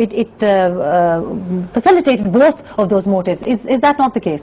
it facilitated both of those motives. Is that not the case?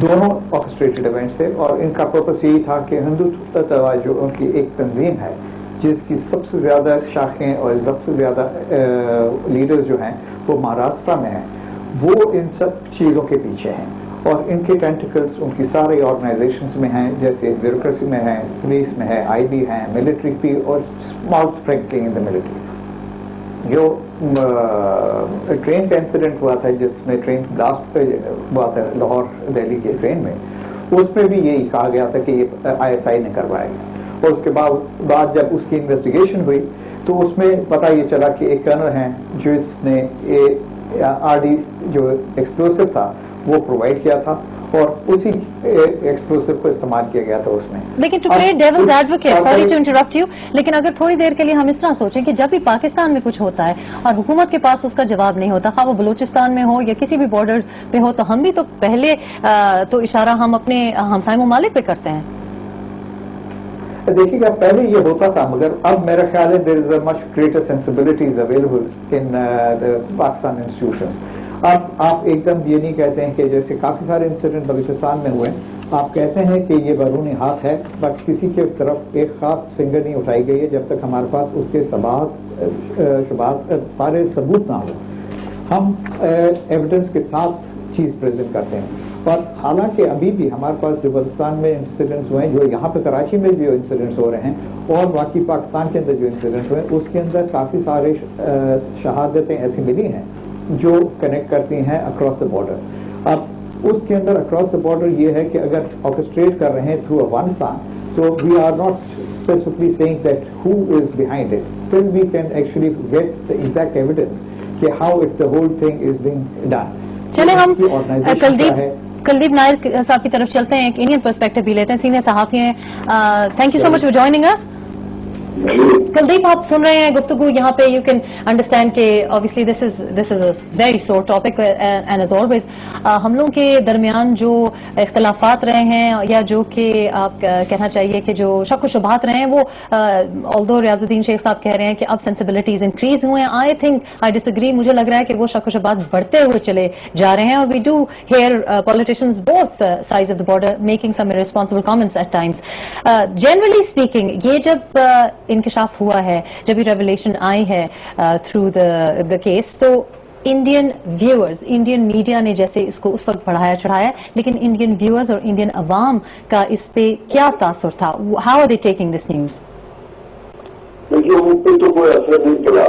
دونوں آرکسٹریٹڈ events تھے اور ان کا پرپس یہی تھا کہ ہندوتوا جو ان کی ایک تنظیم ہے جس کی سب سے زیادہ شاخیں اور سب سے زیادہ لیڈرز جو ہیں وہ مہاراشٹر میں ہیں، وہ ان سب چیزوں کے پیچھے ہیں اور ان کے ٹینٹیکلز ان کی سارے آرگنائزیشنز میں ہیں، جیسے بیوروکریسی میں ہیں، پولیس میں ہے، آئی بی ہیں، ملٹری بھی اور اسمال اسپرنکلنگ ان دا ملٹری. جو ٹرین کا انسیڈنٹ ہوا تھا جس میں ٹرین بلاسٹ ہوا تھا لاہور دہلی کے ٹرین میں، اس میں بھی یہی کہا گیا تھا کہ یہ ISI نے کروایا گیا. اور اس کے بعد جب اس کی انویسٹیگیشن ہوئی تو اس میں پتہ یہ چلا کہ ایک کرنل ہیں جس نے RD جو ایکسپلوسو تھا وہ پرووائڈ کیا تھا اور اسی ایکسپلوسو کو استعمال کیا گیا تھا اس میں. لیکن to play devil's advocate, sorry to interrupt you, لیکن اگر تھوڑی دیر کے لیے ہم اس طرح سوچیں کہ جب بھی پاکستان میں کچھ ہوتا ہے اور حکومت کے پاس اس کا جواب نہیں ہوتا، خواہ وہ بلوچستان میں ہو یا کسی بھی بارڈر پہ ہو، تو ہم بھی تو پہلے تو اشارہ ہم اپنے ہمسائے ممالک پہ کرتے ہیں. دیکھیے گا پہلے یہ ہوتا تھا، مگر اب میرا خیال ہے there is a much greater sensibilities available in Pakistan institutions. اب آپ ایک دم یہ نہیں کہتے ہیں کہ جیسے کافی سارے انسیڈنٹ بلوچستان میں ہوئے، آپ کہتے ہیں کہ یہ بیرونی ہاتھ ہے، بٹ کسی کے طرف ایک خاص فنگر نہیں اٹھائی گئی ہے جب تک ہمارے پاس اس کے شبہات سارے ثبوت نہ ہو. ہم ایویڈنس کے ساتھ چیز پریزنٹ کرتے ہیں. اور حالانکہ ابھی بھی ہمارے پاس جو بلوچستان میں انسیڈنٹس ہوئے ہیں، جو یہاں پہ کراچی میں بھی انسیڈنٹس ہو رہے ہیں اور باقی پاکستان کے اندر جو انسیڈنٹس ہوئے ہیں، اس کے اندر کافی سارے شہادتیں ایسی ملی ہیں جو کنیکٹ کرتی ہیں اکراس دا بارڈر. اب اس کے اندر اکراس دا بارڈر یہ ہے کہ اگر آرکسٹریٹ کر رہے ہیں تھرو افغانستان، تو we are not specifically seeing that who is behind it till we can actually get the exact evidence کہ how it the whole thing is being done. چلیں ہم کلدیپ نائر صاحب کی طرف چلتے ہیں، ایک انڈین پرسپیکٹو بھی لیتے ہیں، سینئر صحافی ہیں. Thank you so much for joining us. Kuldeep آپ سن رہے ہیں گفتگو یہاں پہ، یو کین انڈرسٹینڈ کہ obviously this is a very sore topic and as always ہم لوگوں کے درمیان جو اختلافات رہے ہیں یا جو کہ آپ کہنا چاہیے کہ جو شک و شبہات رہے ہیں، وہ although ریاض الدین شیخ صاحب کہہ رہے ہیں کہ اب سینسبلٹیز انکریز ہوئے ہیں، I think I disagree. مجھے لگ رہا ہے کہ وہ شک و شبہات بڑھتے ہوئے چلے جا رہے ہیں اور we do hear politicians both sides of the border making some irresponsible comments at times. Generally speaking یہ جب انکشاف ہوا ہے، جب یہ ریولیشن آئی ہے تھرو دا کیس، تو انڈین ویورز، انڈین میڈیا نے جیسے اس کو اس وقت بڑھایا چڑھایا، لیکن انڈین ویورز اور انڈین عوام کا اس پہ کیا تاثر تھا؟ How are they taking this news? دیکھیے ان پہ تو کوئی اثر نہیں پڑا،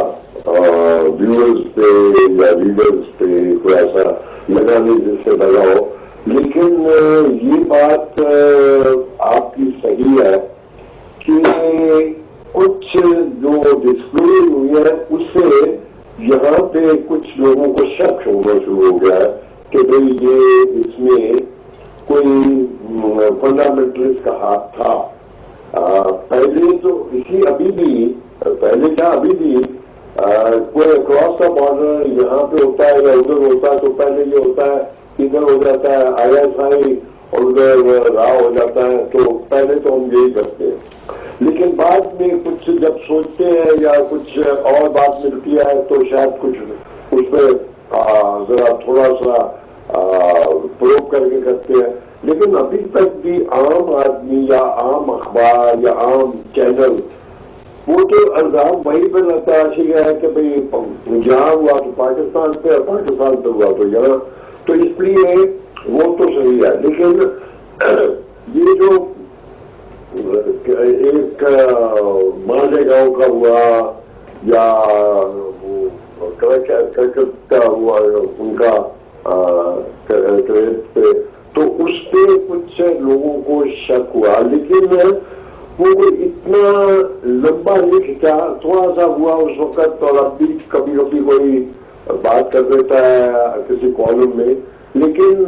ویورز پہ یا ریڈرز پہ کوئی ایسا لگا نہیں جس سے لگا ہو. لیکن یہ بات آپ کی صحیح ہے کہ کچھ جو ڈسپلے ہوئی ہے اس سے یہاں پہ کچھ لوگوں کو شک ہونا شروع ہو گیا ہے کہ بھئی یہ اس میں کوئی فنڈامنٹلسٹ کا ہاتھ تھا. پہلے تو ابھی بھی کوئی اکراس دا بارڈر یہاں پہ ہوتا ہے یا ادھر ہوتا ہے تو پہلے یہ ہوتا ہے ادھر ہو جاتا ہے ISI اور ادھر راہ ہو جاتا ہے، تو پہلے تو ہم یہی کرتے ہیں. لیکن بعد میں کچھ جب سوچتے ہیں یا کچھ اور بات ملتی ہے تو شاید کچھ اس پہ ذرا تھوڑا سا پروب کر کے کرتے ہیں. لیکن ابھی تک بھی عام آدمی یا عام اخبار یا عام چینل وہ تو الزام وہی پہ تراشی گیا ہے کہ بھئی جہاں ہوا تو پاکستان پہ اور پاکستان پہ ہوا تو یہاں، تو اس لیے وہ تو صحیح ہے. لیکن یہ جو ایک مالیگاؤں کا ہوا یا کلکتہ ہوا ان کا پہ، تو اس پہ کچھ لوگوں کو شک ہوا، لیکن وہ اتنا لمبا نہیں کھینچا، تھوڑا سا ہوا اس وقت اور اب بھی کبھی کبھی کوئی بات کر دیتا ہے کسی کالم میں. لیکن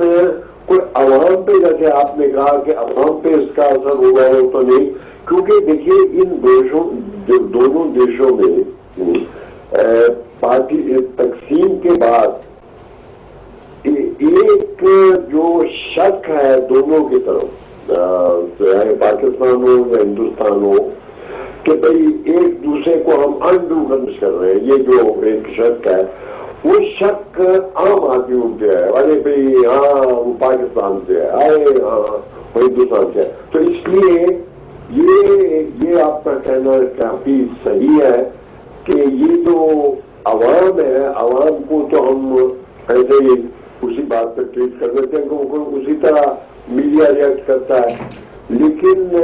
کوئی عوام پہ جیسے آپ نے کہا کہ عوام پہ اس کا اثر ہوگا وہ تو نہیں، کیونکہ دیکھیے ان دونوں دیشوں میں پارٹی تقسیم کے بعد ایک جو شک ہے دونوں کی طرف، چاہے پاکستان ہو یا ہندوستان ہو، کہ بھئی ایک دوسرے کو ہم انڈو کنس کر رہے ہیں. یہ جو ایک شک ہے وہ شک عام آدمی اٹھ گیا ہے، ارے بھائی ہاں وہ پاکستان سے ہے، ارے ہاں وہ ہندوستان سے ہے. تو اس لیے یہ آپ کا کہنا کافی صحیح ہے کہ یہ جو عوام ہے، عوام کو تو ہم ایسے ہی اسی بات پہ ٹریٹ کر دیتے ہیں کہ اسی طرح میڈیا ریئیکٹ کرتا ہے. لیکن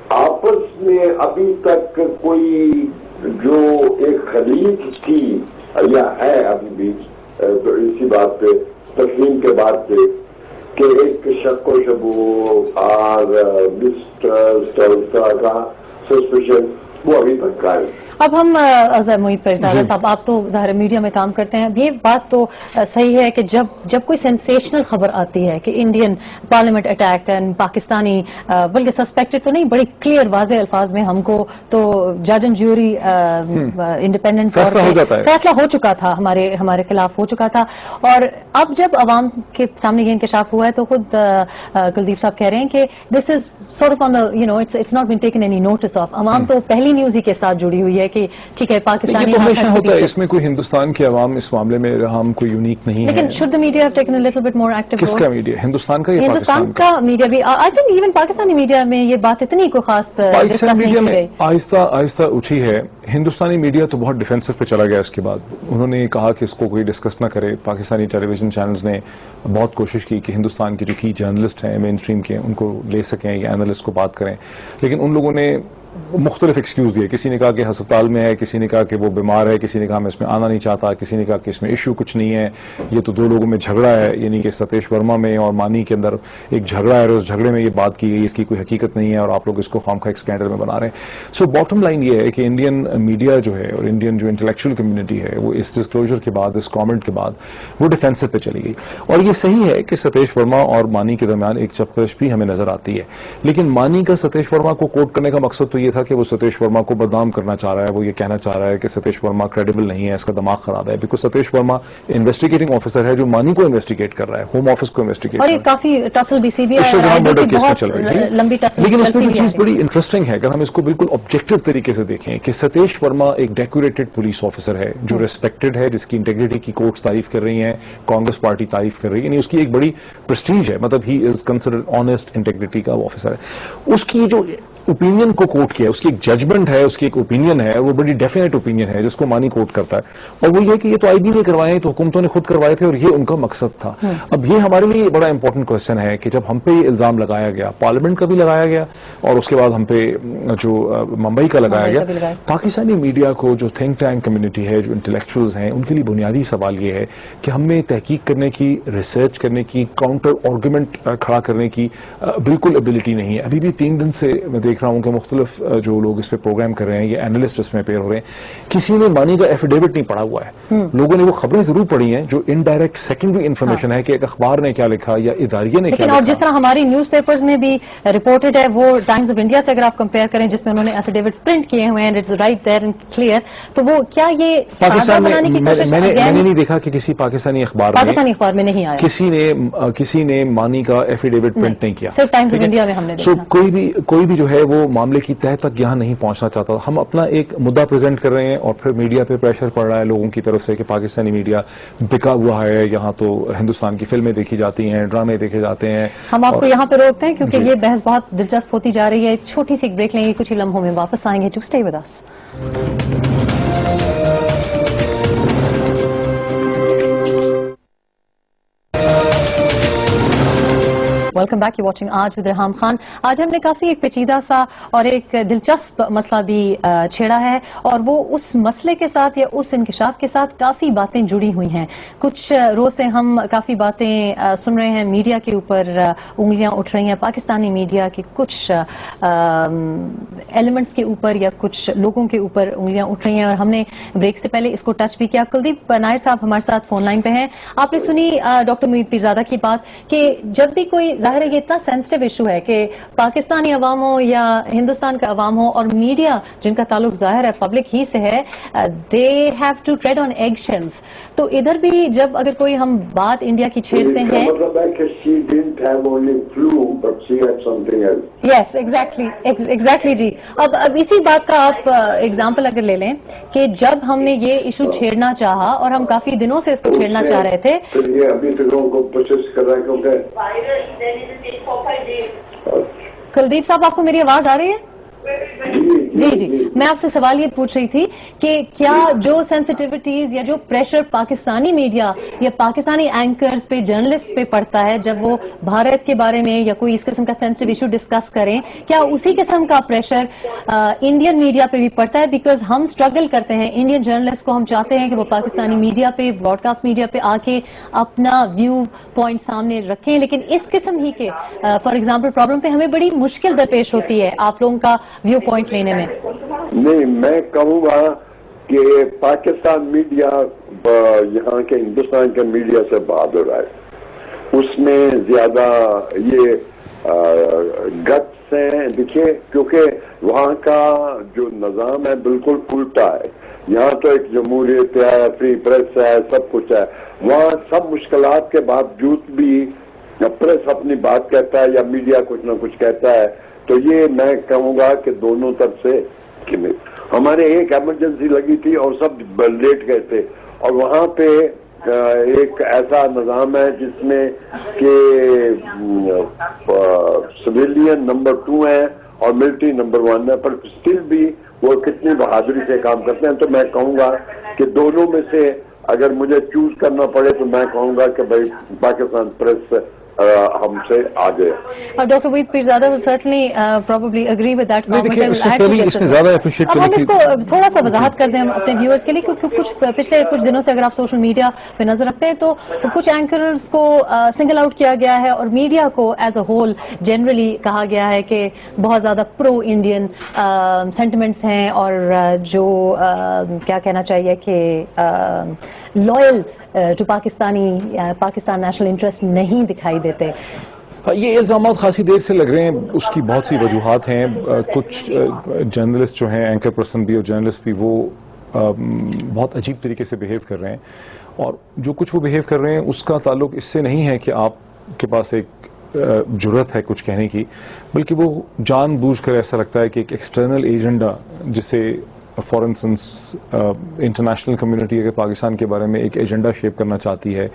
آپس میں ابھی تک کوئی جو ایک خلیج تھی یا ہے ابھی بھی تو اسی بات پہ تسلیم کے بعد پہ کہ ایک شک و شبو اور کا سسپیشن وہ ابھی تک کا ہے. اب ہم محیط پیرزادہ صاحب، آپ تو ظاہر میڈیا میں کام کرتے ہیں، یہ بات تو صحیح ہے کہ جب کوئی سینسیشنل خبر آتی ہے کہ Indian parliament attacked and Pakistani, بلکہ سسپیکٹڈ تو نہیں، بڑی کلیئر واضح الفاظ میں ہم کو تو جج اینڈ جیوری انڈیپینڈنٹ فیصلہ ہو چکا تھا، ہمارے خلاف ہو چکا تھا. اور اب جب عوام کے سامنے یہ انکشاف ہوا ہے تو خود کلدیپ صاحب کہہ رہے ہیں کہ this is sort of on it's not been taken any notice of. عوام تو پہلی نیوز ہی کے ساتھ جڑی ہوئی ہے کہ ٹھیک ہے پاکستانی ہوتا ہے، اس میں کوئی ہندوستان کے عوام اس معاملے میں ہم کوئی یونیک نہیں ہے. لیکن should the media have taken a little bit more active role? کس کا میڈیا؟ ہندوستان کا یا ہندوستان کا میڈیا بھی؟ I think even Pakistani media میں یہ بات اتنی کوئی خاص پاکستانی میڈیا میں آہستہ آہستہ اٹھی ہے. ہندوستانی میڈیا تو بہت ڈیفینسو پہ چلا گیا اس کے بعد. انہوں نے کہا کہ اس کو کوئی ڈسکس نہ کرے. پاکستانی ٹیلی ویژن چینلز نے بہت کوشش کی کہ ہندوستان کے جو کی جرنلسٹ ہیں مین اسٹریم کے ان کو لے سکیں یا اینالسٹ کو بات کریں، لیکن ان لوگوں نے مختلف ایکسکیوز دیے. کسی نے کہا کہ ہسپتال میں ہے، کسی نے کہا کہ وہ بیمار ہے، کسی نے کہا میں اس میں آنا نہیں چاہتا، کسی نے کہا کہ اس میں ایشو کچھ نہیں ہے، یہ تو دو لوگوں میں جھگڑا ہے، یعنی کہ ستیش ورما میں اور مانی کے اندر ایک جھگڑا ہے اور اس جھگڑے میں یہ بات کی گئی، اس کی کوئی حقیقت نہیں ہے اور آپ لوگ اس کو خواہ ایک اسکینڈل میں بنا رہے ہیں. سو باٹم لائن یہ ہے کہ انڈین میڈیا جو ہے اور انڈین جو انٹلیکچوئل کمیونٹی ہے وہ اس ڈسکلوجر کے بعد، اس کامنٹ کے بعد وہ ڈیفینسو پہ چلی گئی. اور یہ صحیح ہے کہ ستیش ورما اور مانی کے درمیان ایک چپکش بھی ہمیں نظر آتی ہے، لیکن مانی کا ستیش ورما کو کوٹ کرنے کا مقصد تو یہ تھا کہ وہ ستیش ورما کو بدنام کرنا چاہ رہا ہے. وہ یہ کہنا چاہ رہا ہے کہ ستیش ورما کریڈیبل نہیں ہے، اس کا دماغ خراب ہے، because Satish Verma investigating officer ہے جو مانی کو انویسٹیگیٹ کر رہا ہے، ہوم آفس کو انویسٹیگیٹ کر رہا ہے. اور کافی ٹسل بھی سی بی مرڈر کیس میں چل رہی ہے، لمبی ٹسل. لیکن اس میں جو چیز بڑی انٹرسٹنگ ہے، اگر ہم اس کو بالکل آبجیکٹو طریقے سے دیکھیں کہ ستیش ورما ایک ڈیکوریٹڈ پولیس آفیسر ہے جو ریسپیکٹڈ ہے، جس کی انٹیگریٹی کی کورٹس تعریف کر رہی ہیں، کانگریس پارٹی تعریف کر رہی ہے، یعنی اس کی ایک بڑی پریسٹیج ہے. مطلب ہی از کنسیڈرڈ آنےسٹ انٹیگریٹی کا وہ آفیسر ہے. اس کی جو اوپینین کو کوٹ کیا، اس کی ایک ججمنٹ ہے، اس کی ایک اوپینین ہے، وہ بڑی ڈیفینیٹ اوپینین ہے جس کو مانی کوٹ کرتا ہے. اور وہ یہ کہ یہ تو آئی بی نے کروائے ہیں، تو حکومتوں نے خود کروائے تھے اور یہ ان کا مقصد تھا. اب یہ ہمارے لیے بڑا امپورٹنٹ کوشچن ہے کہ جب ہم پہ یہ الزام لگایا گیا، پارلیمنٹ کا بھی لگایا گیا اور اس کے بعد ہم پہ جو ممبئی کا لگایا گیا، پاکستانی میڈیا کو جو تھنک ٹینک کمیونٹی ہے، جو انٹلیکچوئلز ہیں، ان کے لیے بنیادی سوال یہ ہے کہ ہم میں تحقیق کرنے کی، ریسرچ کرنے کی، کاؤنٹر آرگومنٹ کھڑا کرنے کی بالکل ایبلٹی نہیں ہے. ابھی بھی 3 دن سے میں دیکھ رہا ہوں کہ مختلف جو لوگ اس پہ پروگرام کر رہے ہیں، یہ اینالسٹ اس میں اپیئر ہو رہے ہیں، کسی نے مانی کا ایفیڈیوٹ نہیں پڑھا ہوا ہے. لوگوں نے وہ خبریں ضرور پڑھی ہیں جو انڈائریکٹ سیکنڈری انفارمیشن ہے کہ ایک اخبار نے کیا لکھا یا اداریہ نے کیا لکھا. اور جس طرح ہماری نیوز پیپرز میں بھی رپورٹڈ ہے، وہ ٹائمز آف انڈیا سے اگر آپ کمپیئر کریں جس میں انہوں نے ایفیڈیوٹس پرنٹ کیے ہوئے ہیں، it's right there and clear, تو وہ کیا یہ سادہ بنانے کی کوشش؟ میں نے نہیں دیکھا کہ کسی پاکستانی اخبار میں نہیں آیا کسی نے مانی کا ایفیڈیوٹ پرنٹ نہیں کیا. صرف ٹائمز آف انڈیا میں ہم نے دیکھا. کوئی بھی جو ہے وہ معاملے کی تہ تک یہاں نہیں پہنچنا چاہتا. ہم اپنا ایک مدعا پریزنٹ کر رہے ہیں اور پھر میڈیا پہ پریشر پڑ رہا ہے لوگوں کی طرف سے کہ پاکستانی میڈیا بکا ہوا ہے، یہاں تو ہندوستان کی فلمیں دیکھی جاتی ہیں، ڈرامے دیکھے جاتے ہیں. ہم آپ کو یہاں پہ روکتے ہیں کیونکہ یہ بحث بہت دلچسپ ہوتی جا رہی ہے. چھوٹی سی ایک بریک لیں گے، کچھ ہی لمحوں میں واپس آئیں گے. To stay with us. Welcome back, you watching آج ود ریحام خان. آج ہم نے کافی ایک پیچیدہ سا اور ایک دلچسپ مسئلہ بھی چھیڑا ہے، اور وہ اس مسئلے کے ساتھ یا اس انکشاف کے ساتھ کافی باتیں جڑی ہوئی ہیں. کچھ روز سے ہم کافی باتیں سن رہے ہیں، میڈیا کے اوپر انگلیاں اٹھ رہی ہیں، پاکستانی میڈیا کے کچھ ایلیمنٹس کے اوپر یا کچھ لوگوں کے اوپر انگلیاں اٹھ رہی ہیں، اور ہم نے بریک سے پہلے اس کو ٹچ بھی کیا. کلدیپ نائر صاحب ہمارے ساتھ فون لائن پہ ہیں. آپ نے سنی ڈاکٹر محیط پیرزادہ کی بات کہ جب بھی کوئی ظاہر ہے یہ اتنا سینسٹیو ایشو ہے کہ پاکستانی عوام ہو یا ہندوستان کا عوام ہو اور میڈیا جن کا تعلق ظاہر ہے پبلک ہی سے ہے, they have to tread on egg shells. تو ادھر بھی جب اگر کوئی ہم بات انڈیا کی چھیڑتے ہیں, مطلب ہے کہ she didn't have only flu but she had something else. Yes exactly جی. اب اسی بات کا آپ ایگزامپل اگر لے لیں کہ جب ہم نے یہ ایشو چھیڑنا چاہا اور ہم کافی دنوں سے اس کو چھیڑنا چاہ رہے تھے, پھر یہ ابھی تک لوگوں کو پرسسٹ کر رہا ہے کیونکہ کلدیپ صاحب آپ کو میری آواز آ رہی ہے؟ جی میں آپ سے سوال یہ پوچھ رہی تھی کہ کیا جو سینسٹیوٹیز یا جو پریشر پاکستانی میڈیا یا پاکستانی اینکرز پہ, جرنلسٹ پہ پڑتا ہے جب وہ بھارت کے بارے میں یا کوئی اس قسم کا سینسٹیو ایشو ڈسکس کریں, کیا اسی قسم کا پریشر انڈین میڈیا پہ بھی پڑتا ہے؟ بیکاز ہم اسٹرگل کرتے ہیں, انڈین جرنلسٹ کو ہم چاہتے ہیں کہ وہ پاکستانی میڈیا پہ, براڈ کاسٹ میڈیا پہ آ کے اپنا ویو پوائنٹ سامنے رکھیں, لیکن اس قسم ہی کے فار ایگزامپل پرابلم پہ ہمیں بڑی مشکل درپیش ہوتی ہے آپ لوگوں کا ویو پوائنٹ لینے میں. نہیں, میں کہوں گا کہ پاکستان میڈیا یہاں کے ہندوستان کے میڈیا سے بہادر ہے, اس میں زیادہ یہ گٹس ہیں. دیکھیے کیونکہ وہاں کا جو نظام ہے بالکل الٹا ہے. یہاں تو ایک جمہوریت ہے, فری پریس ہے, سب کچھ ہے. وہاں سب مشکلات کے باوجود بھی پریس اپنی بات کہتا ہے یا میڈیا کچھ نہ کچھ کہتا ہے. تو یہ میں کہوں گا کہ دونوں طرف سے ہمارے ایک ایمرجنسی لگی تھی اور سب لیٹ گئے تھے, اور وہاں پہ ایک ایسا نظام ہے جس میں کہ سویلین نمبر 2 ہے اور ملٹری نمبر 1 ہے, پر اسٹل بھی وہ کتنی بہادری سے کام کرتے ہیں. تو میں کہوں گا کہ دونوں میں سے اگر مجھے چوز کرنا پڑے تو میں کہوں گا کہ بھائی پاکستان پریس ہم سے آگے. Doctor Waheed Pirzada certainly probably agree with that comment. اب ہم اس کو تھوڑا سا وضاحت کر دیں ہم اپنے ویورز کے لیے, کیونکہ پچھلے کچھ دنوں سے اگر آپ سوشل میڈیا پہ نظر رکھتے ہیں تو کچھ اینکرز کو سنگل آؤٹ کیا گیا ہے اور میڈیا کو ایز اے ہول جنرلی کہا گیا ہے کہ بہت زیادہ پرو انڈین سینٹیمنٹس ہیں اور جو کیا کہنا چاہیے کہ loyal to Pakistan national interest نہیں دکھائی دیتے. یہ الزامات خاصی دیر سے لگ رہے ہیں, اس کی بہت سی وجوہات ہیں. کچھ جرنلسٹ جو ہیں, اینکر پرسن بھی اور جرنلسٹ بھی, وہ بہت عجیب طریقے سے بیہیو کر رہے ہیں, اور جو کچھ وہ بیہیو کر رہے ہیں اس کا تعلق اس سے نہیں ہے کہ آپ کے پاس ایک جرت ہے کچھ کہنے کی, بلکہ وہ جان بوجھ کر ایسا لگتا ہے کہ ایک ایکسٹرنل ایجنڈا جسے فار انسٹنس انٹرنیشنل کمیونٹی اگر پاکستان کے بارے میں ایک ایجنڈا شیپ کرنا چاہتی ہے,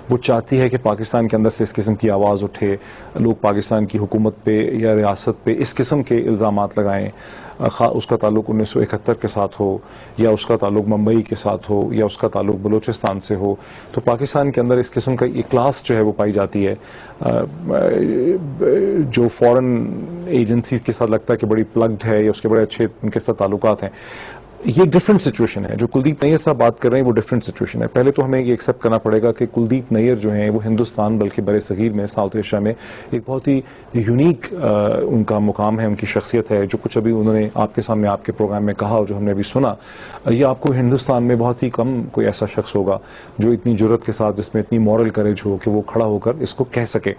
وہ چاہتی ہے کہ پاکستان کے اندر سے اس قسم کی آواز اٹھے, لوگ پاکستان کی حکومت پہ یا ریاست پہ اس قسم کے الزامات لگائیں, اس کا تعلق 1971 کے ساتھ ہو یا اس کا تعلق ممبئی کے ساتھ ہو یا اس کا تعلق بلوچستان سے ہو. تو پاکستان کے اندر اس قسم کا ایک کلاس جو ہے وہ پائی جاتی ہے جو فورن ایجنسیز کے ساتھ لگتا ہے کہ بڑی پلگڈ ہے یا اس کے بڑے اچھے ان کے ساتھ تعلقات ہیں. یہ ڈفرینٹ سچویشن ہے. جو کلدیپ نیر صاحب بات کر رہے ہیں وہ ڈفرینٹ سچویشن ہے. پہلے تو ہمیں یہ ایکسیپٹ کرنا پڑے گا کہ کلدیپ نیر جو ہیں وہ ہندوستان بلکہ بر صغیر میں ساؤتھ ایشیا میں ایک بہت ہی یونیک ان کا مقام ہے, ان کی شخصیت ہے. جو کچھ ابھی انہوں نے آپ کے سامنے آپ کے پروگرام میں کہا اور جو ہم نے ابھی سنا, یہ آپ کو ہندوستان میں بہت ہی کم کوئی ایسا شخص ہوگا جو اتنی جرت کے ساتھ, جس میں اتنی مورل کریج ہو کہ وہ کھڑا ہو کر اس کو کہہ سکے,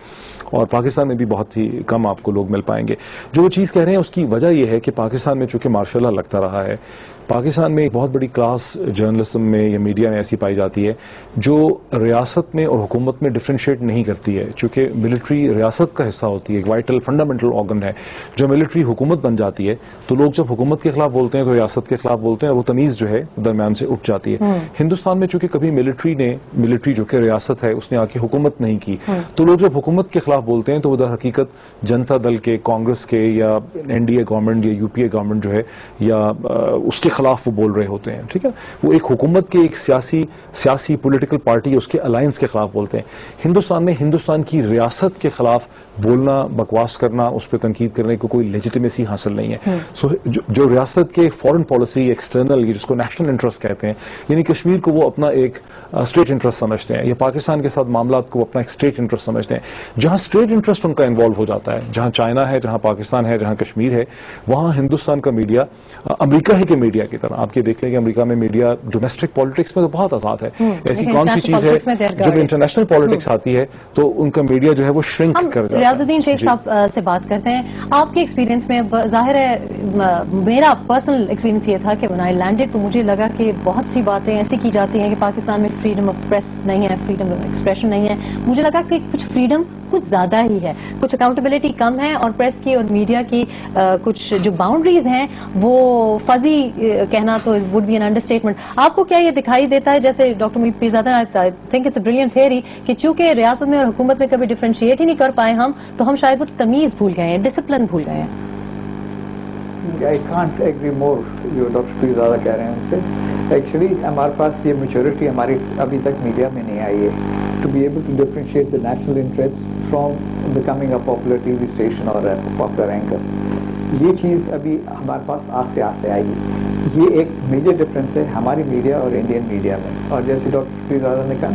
اور پاکستان میں بھی بہت ہی کم آپ کو لوگ مل پائیں گے. جو وہ چیز کہہ رہے ہیں اس کی وجہ یہ ہے کہ پاکستان میں چونکہ مارشل لا لگتا رہا ہے, پاکستان میں ایک بہت بڑی کلاس جرنلزم میں یا میڈیا میں ایسی پائی جاتی ہے جو ریاست میں اور حکومت میں ڈفرینشیٹ نہیں کرتی ہے. چونکہ ملٹری ریاست کا حصہ ہوتی ہے, ایک وائٹل فنڈامنٹل آرگن ہے. جو ملٹری حکومت بن جاتی ہے تو لوگ جب حکومت کے خلاف بولتے ہیں تو ریاست کے خلاف بولتے ہیں, اور وہ تمیز جو ہے درمیان سے اٹھ جاتی ہے. ہندوستان میں چونکہ کبھی ملٹری جو کہ ریاست ہے اس نے آ کے حکومت نہیں کی, تو لوگ جب حکومت کے خلاف بولتے ہیں تو وہ در حقیقت جنتا دل کے, کانگریس کے یا NDA گورنمنٹ یا UPA گورنمنٹ جو ہے یا اس کے خلاف وہ بول رہے ہوتے ہیں. ٹھیک ہے, وہ ایک حکومت کے ایک سیاسی پولیٹیکل پارٹی اس کے الائنس کے خلاف بولتے ہیں. ہندوستان میں ہندوستان کی ریاست کے خلاف بولنا, بکواس کرنا, اس پہ تنقید کرنے کو کوئی لیجیٹیمیسی حاصل نہیں ہے. سو جو ریاست کے فورن پالیسی ایکسٹرنل, جس کو نیشنل انٹرسٹ کہتے ہیں, یعنی کشمیر کو وہ اپنا ایک اسٹیٹ انٹرسٹ سمجھتے ہیں, یا پاکستان کے ساتھ معاملات کو اپنا ایک اسٹیٹ انٹرسٹ سمجھتے ہیں. جہاں اسٹیٹ انٹرسٹ ان کا انوالو ہو جاتا ہے, جہاں چائنا ہے, جہاں پاکستان ہے, جہاں کشمیر ہے, وہاں ہندوستان کا میڈیا, امریکہ ہی کے میڈیا, کی طرح. آپ یہ دیکھ لیں کہ امریکہ میں میڈیا ڈومیسٹک پالیٹکس میں تو بہت آزاد ہے, ایسی کون سی چیز ہے جب انٹرنیشنل پالیٹکس آتی ہے تو ان کا میڈیا جو ہے وہ شرنک کر جاتا ہے. ریاض الدین شیخ صاحب سے بات کرتے ہیں. آپ کے ایکسپیرینس میں ظاہر ہے میرا پرسنل ایکسپیرینس یہ تھا کہ when I landed تو مجھے لگا کہ بہت سی باتیں ایسی کی جاتی ہیں کہ پاکستان میں فریڈم آف پریس نہیں ہے, فریڈم آف ایکسپریشن نہیں ہے. مجھے لگا کہ کچھ فریڈم کچھ زیادہ ہی ہے, کچھ اکاؤنٹیبلٹی کم ہے, اور پریس کی اور میڈیا کی کچھ جو باؤنڈریز ہیں وہ فزی کہنا تو وڈ بی این انڈرسٹیٹمنٹ. آپ کو کیا یہ دکھائی دیتا ہے جیسے doctor Moeed Pirzada, I think it's a brilliant theory, کہ چونکہ ریاست میں اور حکومت میں کبھی ڈفرینشیٹ ہی نہیں کر پائے ہم, تو ہم شاید وہ تمیز بھول گئے ہیں, ڈسپلن بھول گئے ہیں. I can't agree more جو ڈاکٹر پیرزادہ کہہ رہے ہیں ان سے. ایکچولی ہمارے پاس یہ میچورٹی ہماری ابھی تک میڈیا میں نہیں آئی ہے to be able to differentiate the national interest from becoming a popular T V station اور پاپولر اینکر. یہ چیز ابھی ہمارے پاس آستے آستے آئی ہے. یہ ایک میجر ڈفرینس ہے ہماری میڈیا اور انڈین میڈیا میں. اور جیسے ڈاکٹر پیرزادہ نے کہا,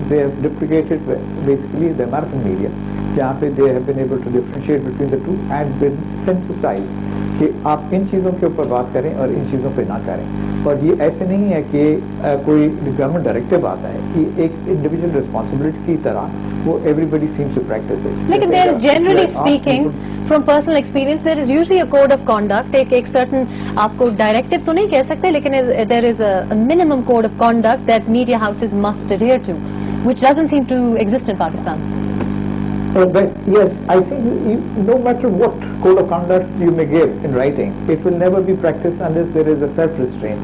they have duplicated basically the American media, جہاں پہ they have been able to differentiate between the two and been sensitized کہ آپ ان چیزوں کے اوپر بات کریں اور ان چیزوں پہ نہ کریں. اور یہ ایسے نہیں ہے کہ کوئی گورنمنٹ ڈائریکٹو آتا ہے, کہ ایک انڈیویجول ریسپانسبلٹی کی طرح وہ everybody seems to practice it. لیکن there is generally speaking from personal experience there is usually a code of conduct. ایک سرٹن آپ کو ڈائریکٹو تو نہیں کہہ سکتے, لیکن there is a minimum code of conduct that media houses must adhere to, which doesn't seem to exist in Pakistan. But yes, I think no matter what code of conduct you may give in writing, it will never be practiced unless there is a self-restraint.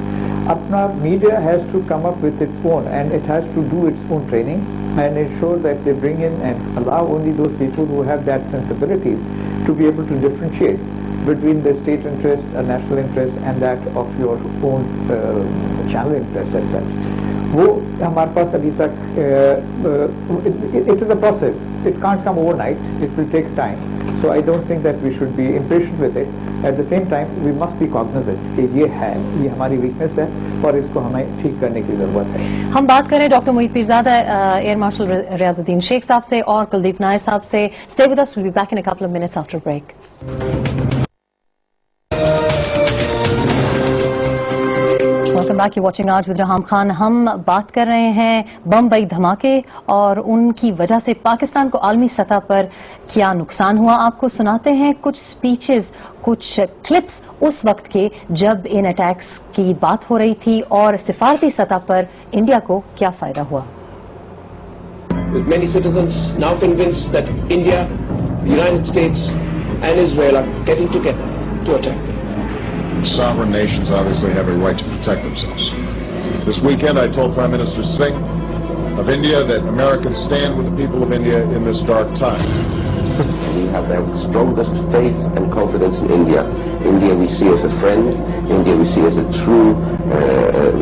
Apna media has to come up with its own, and it has to do its own training and ensure that they bring in and allow only those people who have that sensibilities to be able to differentiate between the state interest, a national interest, and that of your own channel interest as such. وہ ہمارے پاس ابھی تک it is a process. It can't come overnight. It will take time. So I don't think that we should be impatient with it. At the same time, we must be cognizant کہ یہ ہے, یہ ہماری weakness ہے اور اس کو ہمیں ٹھیک کرنے کی ضرورت ہے. ہم بات کریں doctor Moeed Pirzada, air marshal ریاض الدین شیخ صاحب سے اور کلدیپ نائر صاحب سے. Stay with us. We'll be back in a couple of minutes after break. Welcome back. You watching آج ود ریحام خان. ہم بات کر رہے ہیں بمبئی دھماکے اور ان کی وجہ سے پاکستان کو عالمی سطح پر کیا نقصان ہوا. آپ کو سناتے ہیں کچھ سپیچز, کچھ کلپس اس وقت کے جب ان اٹیکس کی بات ہو رہی تھی اور سفارتی سطح پر انڈیا کو کیا فائدہ ہوا. With many citizens now convinced that India, the United States and Israel are getting together to attack. Sovereign nations obviously have a right to protect themselves. This weekend I told Prime Minister Singh of India that Americans stand with the people of India in this dark time. We have the strongest faith and confidence in India. India we see as a friend. India we see as a true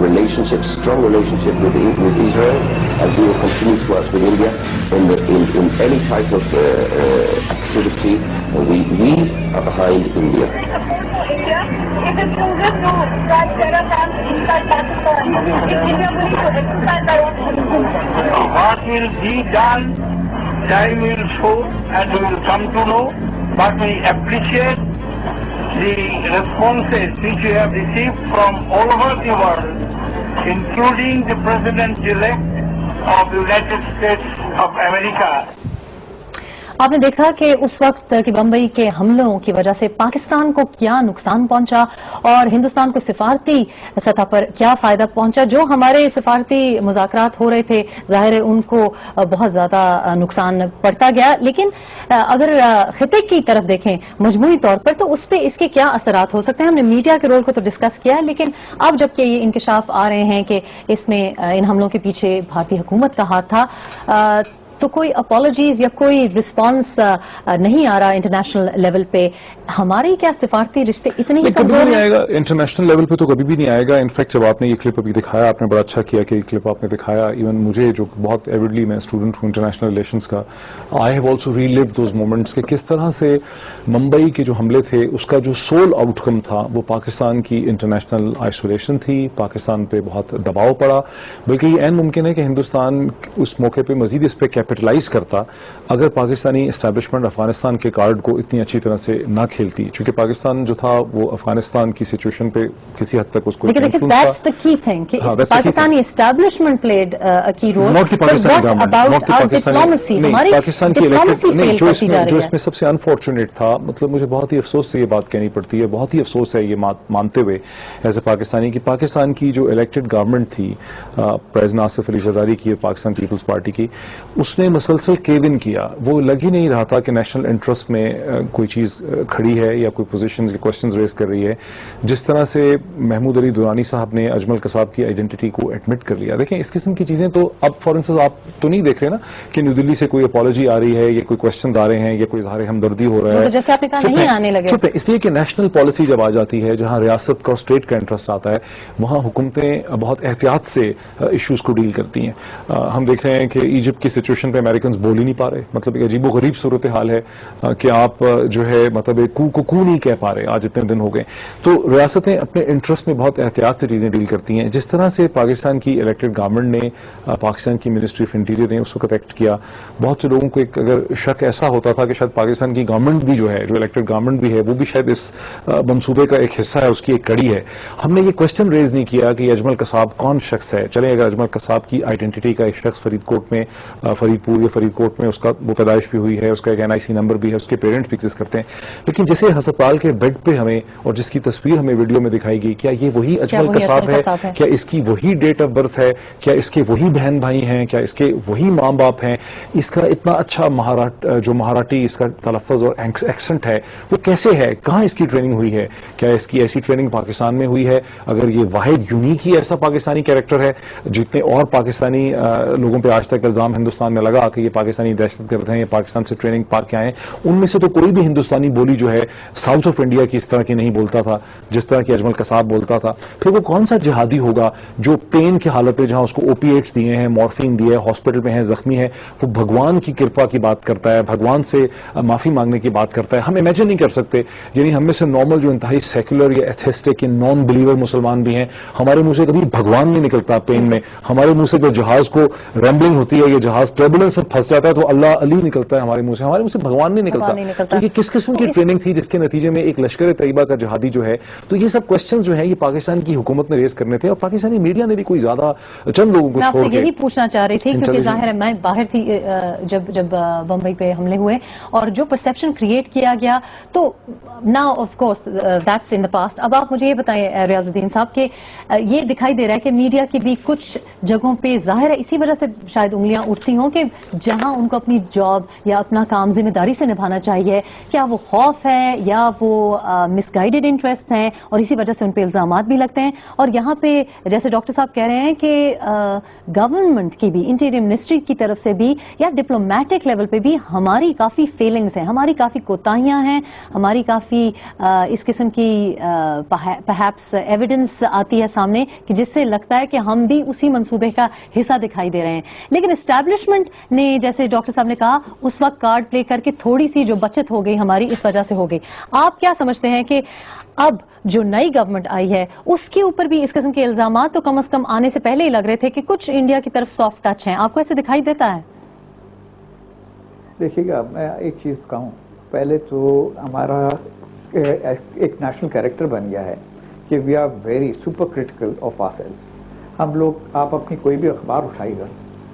relationship, strong relationship with Israel, and we will continue to work with India in any type of activity. We are behind India. It is dangerous to try terror camps inside Pakistan. If India willing to exercise their own citizens. What will be done, time will show and we will come to know. But we appreciate the responses which we have received from all over the world, including the President-elect of the United States of America. آپ نے دیکھا کہ اس وقت کہ بمبئی کے حملوں کی وجہ سے پاکستان کو کیا نقصان پہنچا اور ہندوستان کو سفارتی سطح پر کیا فائدہ پہنچا. جو ہمارے سفارتی مذاکرات ہو رہے تھے ظاہر ہے ان کو بہت زیادہ نقصان پڑتا گیا, لیکن اگر خطے کی طرف دیکھیں مجموعی طور پر تو اس پہ اس کے کیا اثرات ہو سکتے ہیں. ہم نے میڈیا کے رول کو تو ڈسکس کیا ہے, لیکن اب جبکہ یہ انکشاف آ رہے ہیں کہ اس میں ان حملوں کے پیچھے بھارتی حکومت کا ہاتھ تھا, تو کوئی اپالوجیز یا کوئی رسپانس نہیں آ رہا انٹرنیشنل لیول پہ. ہمارے کیا سفارتی رشتے اتنے ہی کبھی نہیں آئے گا انٹرنیشنل لیول پہ, تو کبھی بھی نہیں آئے گا. انفیکٹ جب آپ نے یہ کلپ ابھی دکھایا, آپ نے بڑا اچھا کیا کہ یہ کلپ آپ نے دکھایا. ایون مجھے جو بہت ایوڈلی میں اسٹوڈنٹ ہوں انٹرنیشنل ریلیشنس کا, I have also relived those moments کہ کس طرح سے ممبئی کے جو حملے تھے اس کا جو سول آؤٹ کم تھا وہ پاکستان کی انٹرنیشنل آئسولیشن تھی. پاکستان پہ بہت دباؤ پڑا, بلکہ یہ عین ممکن ہے کہ ہندوستان اس موقع پہ مزید اس پہ کیپٹلائز کرتا اگر پاکستانی اسٹیبلشمنٹ افغانستان کے کارڈ کو اتنی اچھی طرح سے نہ کھیلتی. چونکہ پاکستان جو تھا وہ افغانستان کی سچویشن پہ کسی حد تک اس کو that's the key thing کہ Pakistani establishment played a key role. not the Pakistani government, not the Pakistani, Pakistan کی الیکٹڈ نہیں. جو اس میں سب سے انفارچونیٹ تھا, مطلب مجھے بہت ہی افسوس سے یہ بات کہنی پڑتی ہے, بہت ہی افسوس ہے یہ مانتے ہوئے ایز اے پاکستانی, کہ پاکستان کی جو الیکٹڈ گورنمنٹ تھی پریزیڈنٹ آصف علی زرداری کی, پاکستان پیپلز پارٹی کی, اس نے مسلسل کیو ان کیا. وہ لگ ہی نہیں رہا تھا کہ نیشنل انٹرسٹ میں کوئی چیز کھڑی ہے یا کوئی پوزیشنز کے کوشچنز ریز کر رہی ہے. جس طرح سے محمود علی دورانی صاحب نے اجمل قصاب کی آئیڈینٹی کو ایڈمٹ کر لیا. دیکھیں اس قسم کی چیزیں تو اب فار انسٹنس آپ تو نہیں دیکھ رہے نا کہ نیو دلی سے کوئی اپالوجی آ رہی ہے یا کوئی کوشچنز آ رہے ہیں یا کوئی اظہار ہمدردی ہو رہا ہے, جیسے آپ نے کہا نہیں آنے لگے. چپ ہے, اس لیے کہ نیشنل پالیسی جب آ جاتی ہے جہاں ریاست کا اسٹیٹ کا انٹرسٹ آتا ہے وہاں حکومتیں بہت احتیاط سے ایشوز کو ڈیل کرتی ہیں. ہم دیکھ رہے ہیں کہ ایجپٹ کی سچویشن پہ امریکنز بول ہی نہیں پا رہے. مطلب ایک عجیب و غریب صورتحال ہے کہ آپ جو ہے مطلب کو نہیں کہہ پا رہے آج اتنے دن ہو گئے. تو ریاستیں اپنے انٹرسٹ میں بہت احتیاط سے چیزیں ڈیل کرتی ہیں. جس طرح سے پاکستان کی الیکٹڈ گورنمنٹ نے, پاکستان کی منسٹری آف انٹیریئر نے اس وقت ایکٹ کیا, بہت سے لوگوں کو ایک اگر شک ایسا ہوتا تھا کہ شاید پاکستان کی گورنمنٹ بھی جو ہے, جو الیکٹڈ گورنمنٹ بھی ہے, وہ بھی شاید اس منصوبے کا ایک حصہ ہے, اس کی ایک کڑی ہے. ہم نے یہ کوشچن ریز نہیں کیا کہ اجمل قصاب کون شخص ہے. چلیں اگر اجمل قصاب کی آئیڈینٹی کا ایک شخص فرید کوٹ میں, فرید پور یا فرید کوٹ میں اس کا وہ پیدائش بھی ہوئی ہے, اس کا ایک NIC نمبر بھی ہے, اس کے پیرنٹس بھی ایگزسٹ کرتے ہیں, لیکن جیسے ہسپتال کے بیڈ پہ ہمیں اور جس کی تصویر ہمیں ویڈیو میں دکھائی گئی, کیا یہ وہی اجمل قصاب ہے, کیا اس کی وہی ڈیٹ آف برتھ ہے, کیا اس کے وہی بہن بھائی ہیں, کیا اس کے وہی ماں باپ ہیں, اس کا اتنا اچھا جو مہاراٹی اس کا تلفظ اور ایکسنٹ ہے وہ کیسے ہے, کہاں اس کی ٹریننگ ہوئی ہے, کیا اس کی ایسی ٹریننگ پاکستان میں ہوئی ہے. اگر یہ واحد یونیک ہی ایسا پاکستانی کیریکٹر ہے, جتنے اور پاکستانی لوگوں پہ آج تک الزام ہندوستان میں لگا کہ یہ پاکستانی دہشت گرد ہیں یا پاکستان سے ٹریننگ پا کے آئے, ان میں سے تو کوئی بھی ہندوستانی بولی جو ہے ساؤتھ آف انڈیا کی اس طرح کی نہیں بولتا تھا جس طرح کی اجمل قصاب بولتا تھا. پھر وہ کون سا جہادی ہوگا جو پین کی حالت پہ, جہاں اس کو اوپیٹس دیے ہیں, مورفین دیے, ہاسپٹل میں ہے, زخمی ہے, وہ بھگوان کی کرپا کی بات کرتا ہے, بھگوان سے معافی مانگنے کی بات کرتا ہے. ہم امیجن نہیں کر سکتے, یعنی ہم میں سے نارمل جو انتہائی سیکولر یا ایتھسٹک یا نان بلیور مسلمان بھی ہیں, ہمارے منہ سے کبھی بھگوان نہیں نکلتا پین میں. ہمارے منہ سے جو جہاز کو ریمبلنگ ہوتی ہے, یہ جہاز ٹربولنس میں پھنس جاتا ہے تو اللہ علی نکلتا ہے ہمارے منہ سے, ہمارے منہ سے بھگوان نہیں نکلتا. تو یہ کس قسم کی ٹریننگ تھی جس کے نتیجے میں ایک لشکر طیبہ کا جہادی جو ہے. تو یہ سب کوشچنز جو ہیں یہ پاکستان کی حکومت نے ریز کرنے تھے, اور پاکستانی میڈیا نے بھی کوئی زیادہ چند لوگوں کو چھوڑ کے. میں آپ سے یہی پوچھنا چاہ رہی تھی کیونکہ ظاہر ہے میں باہر تھی جب بمبئی پہ حملے ہوئے, اور جو پرسیپشن کریٹ کیا گیا, تو now of course that's in the past. اب آپ مجھے یہ بتائیں ریاض الدین صاحب کہ یہ دکھائی دے رہا ہے کہ میڈیا کی بھی کچھ جگہوں پہ ظاہر ہے اسی وجہ سے شاید انگلیاں اٹھتی ہوں کہ جہاں ان کو اپنی جاب یا اپنا کام ذمہ داری سے نبھانا چاہیے, کیا وہ خوف ہے یا وہ مس گائیڈڈ انٹرسٹ ہیں, اور اسی وجہ سے ان پہ الزامات بھی لگتے ہیں. اور یہاں پہ جیسے ڈاکٹر صاحب کہہ رہے ہیں کہ گورنمنٹ کی بھی, انٹیریئر منسٹری کی طرف سے بھی یا ڈپلومیٹک لیول پہ بھی ہماری کافی فیلنگز ہیں, ہماری کافی کوتاہیاں ہیں, ہماری کافی اس قسم کی پرہیپس ایویڈنس آتی ہے سامنے کہ جس سے لگتا ہے کہ ہم بھی اسی منصوبے کا حصہ دکھائی دے رہے ہیں. لیکن اسٹیبلشمنٹ نے جیسے ڈاکٹر صاحب نے کہا اس وقت کارڈ پلے کر کے تھوڑی سی جو بچت ہو گئی ہماری اس وجہ سے ہو گئی. آپ کیا سمجھتے ہیں کہ اب جو نئی گورنمنٹ آئی ہے اس کے اوپر بھی اس قسم کے الزامات تو کم از کم آنے سے پہلے ہی لگ رہے تھے کہ کچھ انڈیا کی طرف سافٹ ٹچ ہیں, آپ کو ایسے دکھائی دیتا ہے؟ دیکھیے گا, میں ایک چیز کہوں, پہلے تو ہمارا ایک نیشنل کیریکٹر بن گیا ہے کہ we are very super critical of ourselves. ہم لوگ, آپ اپنی کوئی بھی اخبار اٹھائیے گا,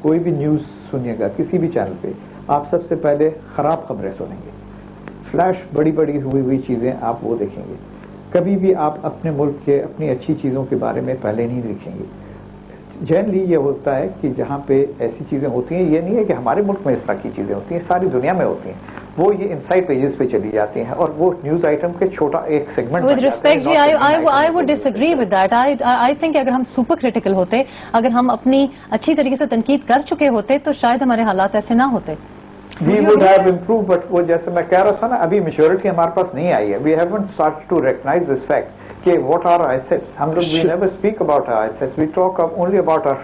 کوئی بھی نیوز سنیے گا کسی بھی چینل پہ, آپ سب سے پہلے خراب خبریں سنیں گے, فلیش بڑی بڑی ہوئی چیزیں آپ وہ دیکھیں گے. کبھی بھی آپ اپنے ملک کے اپنی اچھی چیزوں کے بارے میں پہلے نہیں لکھیں گے. جنرلی یہ ہوتا ہے کہ جہاں پہ ایسی چیزیں ہوتی ہیں, یہ نہیں ہے کہ ہمارے ملک میں اس طرح کی چیزیں ہوتی ہیں, ساری دنیا میں ہوتی ہیں, وہ یہ انسائڈ پیجز پہ چلی جاتی ہیں اور وہ نیوز آئٹم کے چھوٹا ایک سیگمنٹ. With respect جی, I would disagree with that. I think اگر ہم سپر کریٹیکل ہوتے, اگر ہم اپنی اچھی طریقے سے تنقید کر چکے ہوتے تو شاید ہمارے حالات ایسے نہ ہوتے. We would have improved, but وہ جیسے میں کہہ رہا تھا نا, ابھی میچورٹی ہمارے پاس نہیں آئی ہے. We haven't started to recognize this fact کہ what are our assets. ہم لوگ we never speak about our assets. We talk only about our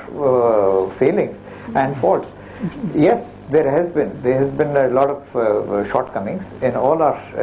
failings and faults. Yes, there has been a lot of shortcomings in all our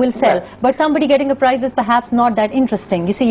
will sell, but somebody getting a prize is perhaps not that interesting. You see,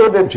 say this,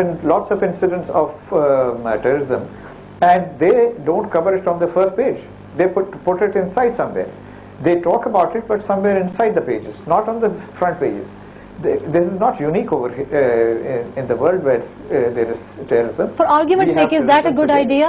been lots of incidents of terrorism, and they don't cover it on the first page. They put it inside somewhere. They talk about it, but somewhere inside the pages, not on the front pages. This is not unique over in the world where there is terrorism. For argument's sake, is that a good idea?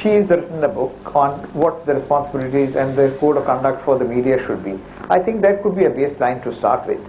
She has written a book on what the responsibilities and the code of conduct for the media should be. I think that could be a baseline to start with.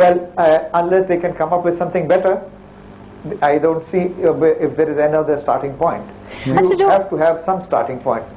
Well, unless they can come up with something better, I don't see if there is another starting point. You have to have some starting point.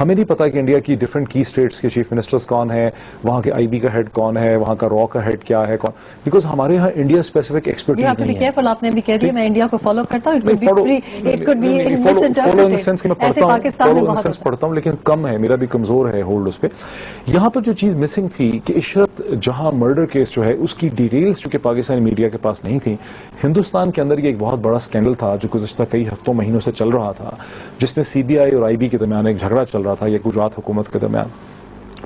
ہمیں نہیں پتا کہ India کی different کی status کے chief ministers کون ہیں, وہاں کے IB کا ہیڈ کون ہے, وہاں کا را کا ہیڈ کیا ہے, بیکاز ہمارے یہاں انڈیا اسپیسیفک ایکسپرٹیز نہیں ہے. آپ نے بھی کہہ دیا میں انڈیا کو فالو کرتا ہوں, پڑھتا ہوں لیکن کم ہے, میرا بھی کمزور ہے ہولڈ اس پہ. یہاں پر جو چیز مسنگ تھی کہ عشرت جہاں مرڈر کیس جو ہے اس کی ڈیٹیلز چونکہ پاکستانی میڈیا کے پاس نہیں تھی, ہندوستان کے اندر یہ ایک بہت بڑا اسکینڈل تھا جو گزشتہ کئی ہفتوں مہینوں سے چل رہا تھا, جس میں CBI اور IB کے درمیان ایک جھگڑا چل رہا تھا, یہ گجرات حکومت کے درمیان.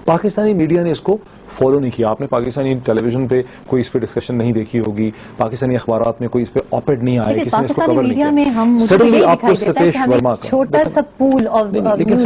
پاکستانی میڈیا نے اس کو فالو نہیں کیا. آپ نے پاکستانی ٹیلی ویژن پہ کوئی اس پہ ڈسکشن نہیں دیکھی ہوگی, پاکستانی اخبارات میں کوئی اس پہ آپڈ نہیں آئے, کسی نے اس کو کور نہیں کیا. سڈنلی آپ کو ستیش ورما کا چھوٹا سا پول آف لیکن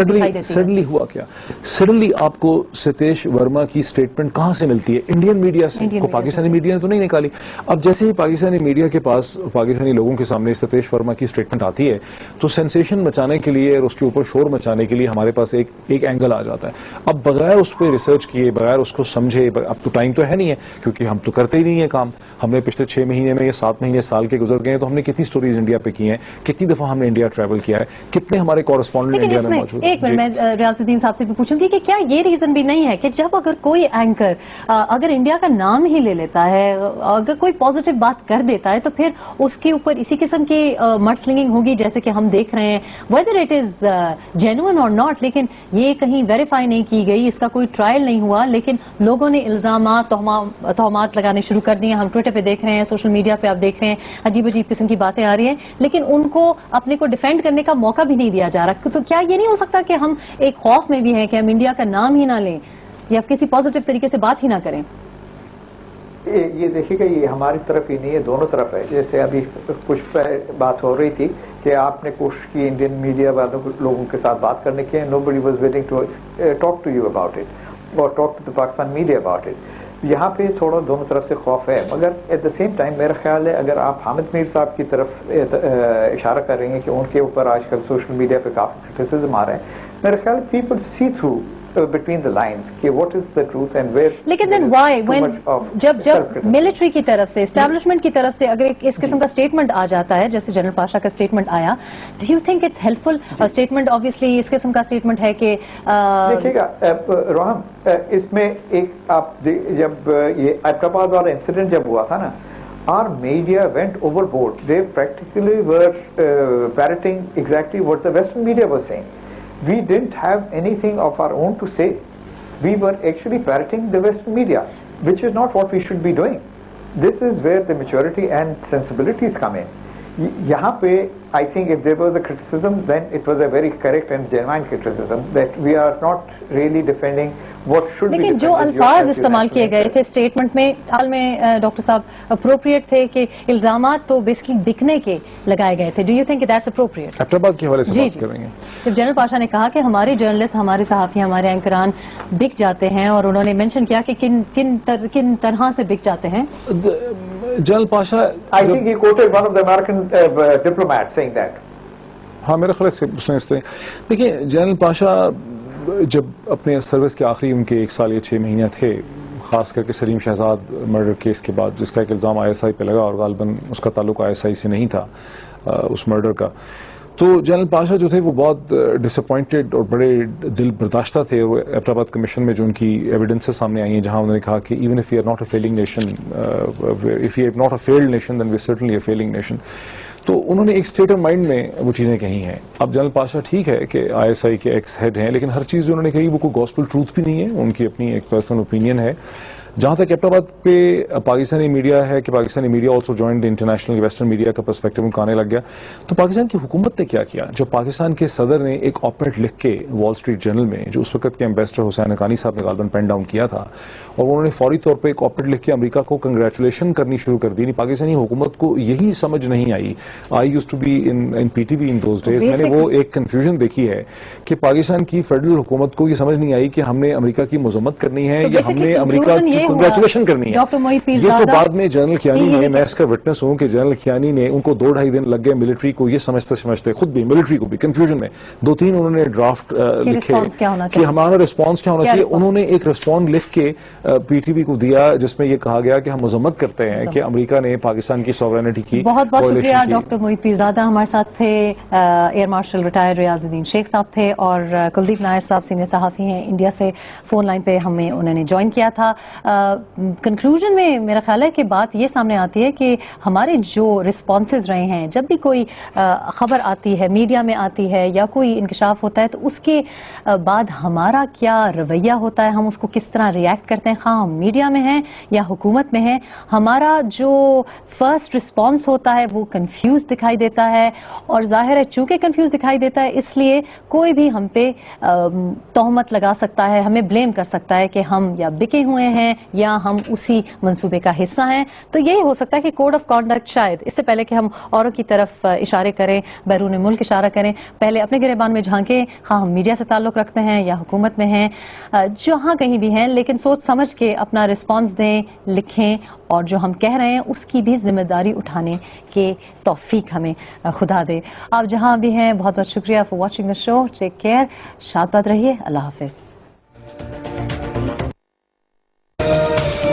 سڈنلی ہوا کیا, سڈنلی آپ کو ستیش ورما کی اسٹیٹمنٹ کہاں سے ملتی ہے؟ انڈین میڈیا سے. کو پاکستانی میڈیا نے تو نہیں نکالی. اب جیسے ہی پاکستانی میڈیا کے پاس پاکستانی لوگوں کے سامنے ستیش ورما کی اسٹیٹمنٹ آتی ہے تو سینسیشن مچانے کے لیے اور اس کے اوپر شور مچانے کے لیے ہمارے پاس ایک اینگل آ جاتا ہے. اب بغیر اس پہ ریسرچ کیے, بغیر اس کو سمجھے, اب تو ٹائم تو ہے نہیں ہے کیونکہ ہم تو کرتے ہی نہیں ہیں کام. ہم نے پچھلے 6 مہینے میں یا 7 مہینے سال کے گزر گئے ہیں تو ہم نے کتنی سٹوریز انڈیا پہ کی ہیں, کتنی دفعہ ہم نے انڈیا ٹریول کیا ہے, کتنے ہمارے کورسپونڈنٹ انڈیا میں موجود ہیں. ایک منٹ میں ریاض الدین صاحب سے بھی پوچھوں گی کہ کیا یہ ریزن بھی نہیں ہے کہ جب اگر کوئی اینکر اگر انڈیا کا نام ہی لے لیتا ہے, اگر کوئی پازیٹیو بات کر دیتا ہے تو پھر اس کے اوپر اسی قسم کی مڈ سلنگنگ ہوگی جیسے کہ ہم دیکھ رہے ہیں, ویدر اٹ از جینوئن اور ناٹ, لیکن یہ کہیں ویریفائی نہیں کی گئی, اس کا کوئی ٹرائل نہیں ہوا, لیکن لوگوں نے الزامات تہمات لگانے شروع کر دیے. ہم ٹویٹر پہ دیکھ رہے ہیں, سوشل میڈیا پہ آپ دیکھ رہے ہیں, عجیب عجیب قسم کی باتیں آ رہی ہیں, لیکن ان کو اپنے کو ڈیفینڈ کرنے کا موقع بھی نہیں دیا جا رہا. تو کیا یہ نہیں ہو سکتا کہ ہم ایک خوف میں بھی ہیں کہ ہم انڈیا کا نام ہی نہ لیں یا کسی پازیٹیو طریقے سے بات ہی نہ کریں؟ یہ دیکھیے گا, یہ ہماری طرف ہی نہیں ہے, دونوں طرف ہے. جیسے ابھی کچھ بات ہو رہی تھی کہ آپ نے کوشش کی انڈین میڈیا والوں لوگوں کے ساتھ بات کرنے کی, nobody was willing to talk to you about it or talk to the Pakistan media about it. یہاں پہ تھوڑا دونوں طرف سے خوف ہے, مگر ایٹ دا سیم ٹائم میرا خیال ہے اگر آپ حامد میر صاحب کی طرف اشارہ کر رہے ہیں کہ ان کے اوپر آج کل سوشل میڈیا پہ کافی کرٹیسزم آ رہے ہیں, میرا خیال people see through between the lines کہ what is the truth and where. لیکن then why when جب ملٹری کی طرف سے اسٹیبلشمنٹ کی طرف سے اگر اس قسم کا اسٹیٹمنٹ آ جاتا ہے جیسے جنرل پاشا کا اسٹیٹمنٹ آیا, do you think it's helpful statement? obviously اس قسم کا اسٹیٹمنٹ ہے کہ دیکھیے گا روحم, اس میں ایک آپ جب یہ ایبٹ والا انسیڈنٹ جب ہوا تھا نا, our media went overboard. They practically were parroting exactly what the Western media was saying. We didn't have anything of our own to say. We were actually parroting the Western media, which is not what we should be doing. This is where the maturity and sensibilities come in. Yahan pe, I think if there was a criticism, then it was a very correct and genuine criticism that we are not really defending what should be. لیکن جو الفاظ استعمال کیے گئے تھے statement میں, حال میں ڈاکٹر صاحب اپروپریٹ تھے کہ الزامات تو بیسکلی بکنے کے لگائے گئے تھے. Do you think that's appropriate? ایبٹ کے حوالے سے بات کریں گے. جب جنرل پاشا نے کہا کہ ہمارے جرنلسٹ, ہمارے صحافی, ہمارے اینکران بک جاتے ہیں, اور انہوں نے مینشن کیا کہ کن طرح سے بک جاتے ہیں. General Pasha, I think he quoted one of the American diplomats saying that. ہاں میرے خیال سے اس نے دیکھیں, جنرل پاشا جب اپنے سروس کے آخری ان کے 1 سال یا 6 مہینے تھے, خاص کر کے سلیم شہزاد مرڈر کیس کے بعد, جس کا ایک الزام ISI پہ لگا اور غالباً اس کا تعلق ISI سے نہیں تھا اس مرڈر کا, تو جنرل پاشا جو تھے وہ بہت ڈسپوائنٹڈ اور بڑے دل برداشتہ تھے ایبٹ آباد کمیشن میں جو ان کی ایویڈنسز سامنے آئی ہیں, جہاں انہوں نے کہا کہ even if you are not a failing nation, if you are not a failed nation then we certainly a failing nation. تو انہوں نے ایک اسٹیٹ آف مائنڈ میں وہ چیزیں کہی ہیں. اب جنرل پاشا ٹھیک ہے کہ ISI کے ایکس ہیڈ ہیں, لیکن ہر چیز جو انہوں نے کہی وہ کوئی گاسپل ٹروتھ بھی نہیں ہے, ان کی اپنی ایک پرسنل اوپینین ہے. جہاں تک ایبٹ آباد پہ پاکستانی میڈیا ہے کہ Pakistani media also joined international western media کا پرسپیکٹو ان کو آنے لگ گیا, تو پاکستان کی حکومت نے کیا کیا؟ جب پاکستان کے صدر نے ایک آپریٹ لکھ کے وال اسٹریٹ جرنل میں, جو اس وقت کے ایمبیسڈر حسین حقانی صاحب نے غالباً پین ڈاؤن کیا تھا, اور انہوں نے فوری طور پہ ایک آپریٹ لکھ کے امریکہ کو کنگریچولیشن کرنی شروع کر دی. پاکستانی حکومت کو یہی سمجھ نہیں آئی. I used to be in PTV in those days. میں نے وہ ایک کنفیوژن دیکھی ہے کہ پاکستان کی فیڈرل حکومت کو یہ سمجھ نہیں آئی کہ ہم نے امریکہ کی مذمت کرنی ہے یا ہم نے امریکہ کی ہوا کنگریچولیشن کرنی ہے. ڈاکٹر موید یہ تو پیرزادہ بعد میں جنرل کیانی نے, میں اس کا وٹنس ہوں کہ جنرل کیانی نے, ان کو 2-2.5 دن لگ گئے ملٹری کو یہ سمجھتے خود بھی ملٹری کو بھی کنفیوژن میں 2-3 انہوں نے ڈرافٹ لکھے کہ ہمارا رسپانس کیا ہونا چاہیے. انہوں نے ایک رسپانس لکھ کے پی ٹی وی کو دیا جس میں یہ کہا گیا کہ ہم مذمت کرتے ہیں کہ امریکہ نے پاکستان کی سوورینٹی کی. بہت بہت شکریہ ڈاکٹر موید پیرزادہ ہمارے ساتھ تھے. ایئر مارشل ریٹائرڈ ریاض الدین شیخ صاحب تھے اور کلدیپ نائر صاحب سینئر صحافی ہیں انڈیا سے, فون لائن پہ ہمیں انہوں نے جوائن کیا تھا. کنکلوژن میں میرا خیال ہے کہ بات یہ سامنے آتی ہے کہ ہمارے جو رسپانسز رہے ہیں, جب بھی کوئی خبر آتی ہے, میڈیا میں آتی ہے یا کوئی انکشاف ہوتا ہے, تو اس کے بعد ہمارا کیا رویہ ہوتا ہے, ہم اس کو کس طرح ریئیکٹ کرتے ہیں, خواہ ہم میڈیا میں ہیں یا حکومت میں ہیں. ہمارا جو فرسٹ رسپانس ہوتا ہے وہ کنفیوز دکھائی دیتا ہے, اور ظاہر ہے چونکہ کنفیوز دکھائی دیتا ہے اس لیے کوئی بھی ہم پہ تہمت لگا سکتا ہے, ہمیں بلیم کر سکتا ہے کہ ہم یا بکے ہوئے ہیں یا ہم اسی منصوبے کا حصہ ہیں. تو یہی ہو سکتا ہے کہ کوڈ آف کانڈکٹ شاید اس سے پہلے کہ ہم اوروں کی طرف اشارے کریں, بیرون ملک اشارہ کریں, پہلے اپنے گریبان میں جھانکیں, خواہ ہم میڈیا سے تعلق رکھتے ہیں یا حکومت میں ہیں, جہاں کہیں بھی ہیں, لیکن سوچ سمجھ کے اپنا رسپانس دیں, لکھیں, اور جو ہم کہہ رہے ہیں اس کی بھی ذمہ داری اٹھانے کے توفیق ہمیں خدا دے. آپ جہاں بھی ہیں بہت بہت شکریہ for watching the show. Take care, شاد باد رہیے, اللہ حافظ.